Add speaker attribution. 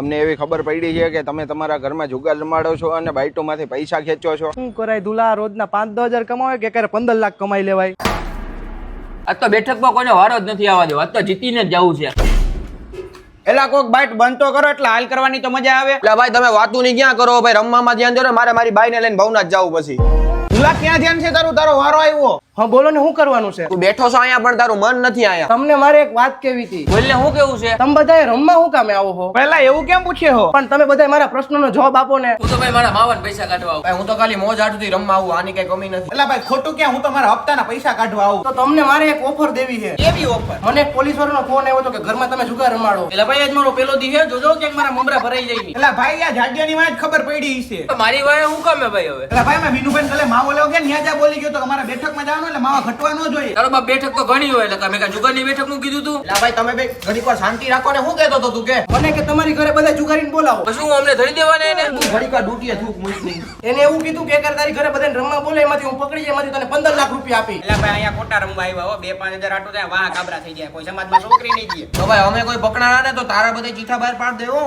Speaker 1: અમને એવી ખબર પડી છે કે તમે તમારા ઘરમાં જુગાર રમાડો છો અને બાઈટોમાંથી પૈસા ખેંચો છો.
Speaker 2: શું કરાય ધુલા, રોજના 5-10 હજાર કમાવે કે ક્યારે 15 લાખ કમાઈ લેવાય.
Speaker 3: આજ તો બેઠકમાં કોઈને વારો જ નથી આવવા દેવો. આજ તો જીતીને જ જવું છે.
Speaker 4: એલા કોક બાઈટ બંધ તો કરો, એટલે હાલ કરવાની તો મજા આવે.
Speaker 1: એટલે ભાઈ તમે વાતું ની ક્યાં કરો ભાઈ, રમવામાં ધ્યાન દો. મારે મારી બાઈને લઈને ભવનાથ જાવું પછી.
Speaker 4: ધુલા ક્યાં ધ્યાન છે તારું? તારો વારો આવ્યો.
Speaker 2: હા બોલો ને, શું કરવાનું છે?
Speaker 1: તું બેઠો છો અહીંયા પણ તારું મન નથી અહીંયા.
Speaker 2: તમને મારે એક વાત કેવી હતી.
Speaker 3: બોલને શું કેવું છે?
Speaker 2: તમે બધા રમવા શું કામે આવો છો?
Speaker 4: પહેલા એવું કેમ પૂછે હો?
Speaker 2: પણ તમે બધા મારા પ્રશ્નોનો જવાબ આપો ને.
Speaker 3: હું તો ભાઈ મારા માવાના પૈસા કાઢવા આવું.
Speaker 1: ભાઈ હું તો ખાલી મોજ આડું રમવા આવું, આની કઈ કમી નથી.
Speaker 4: એલા ભાઈ ખોટું ક્યાં? હું તો મારા હપ્તાના પૈસા કાઢવા આવું.
Speaker 2: તો તમને મારે એક ઓફર દેવી છે.
Speaker 4: એવી ઓફર?
Speaker 2: મને એક પોલીસ વાળાનો ફોન આવ્યો હતો કે ઘરમાં તમે જુગાર રમાડો. એટલે ભાઈ આજ મારો પેલો દી છે, જોજો કે મારા મમરા ભરાઈ જાય.
Speaker 4: એલા ભાઈ આ જાડિયાની વાત ખબર પડી છે.
Speaker 3: તો મારી વાય હું કામે ભાઈ હવે?
Speaker 4: એલા ભાઈ મેં વિનુભાઈ કાલે માવો લેવો કે ન્યા જા બોલી ગયો તો અમારા બેઠકમાં જવાનું, એટલે માવા ઘટવા ન જોઈએ.
Speaker 3: તારો બાપ બેઠક તો ઘણી હોય, એટલે તમે જુગારની બેઠક નું કીધું તું?
Speaker 1: એટલે ભાઈ તમે બે ઘડીક વાર શાંતિ રાખો ને. શું કહેતો તો તું કે
Speaker 2: મને કે તમારી ઘરે બધા જુગારીને બોલાવો.
Speaker 3: પછી હું અમને ધરી દેવાને એને?
Speaker 1: ઘડીક વાર ડૂટીએ થૂક મૂકી.
Speaker 2: એને એવું કીધું કે તારી ઘરે બધાને રમવા બોલે, એમાંથી હું પકડી જાય, એમાંથી તને 15 લાખ રૂપિયા આપી.
Speaker 4: એલા ભાઈ અહીંયા ખોટા રમવા આવ્યા હો. 2-5 હજાર આટો જાય વાહ કાબરા થઈ જાય. કોઈ સમાજમાં છોકરી નહીં દે.
Speaker 1: તો ભાઈ અમે કોઈ પકડાણા ને તો તારા બધા ચીઠા બહાર પાડ દેવો.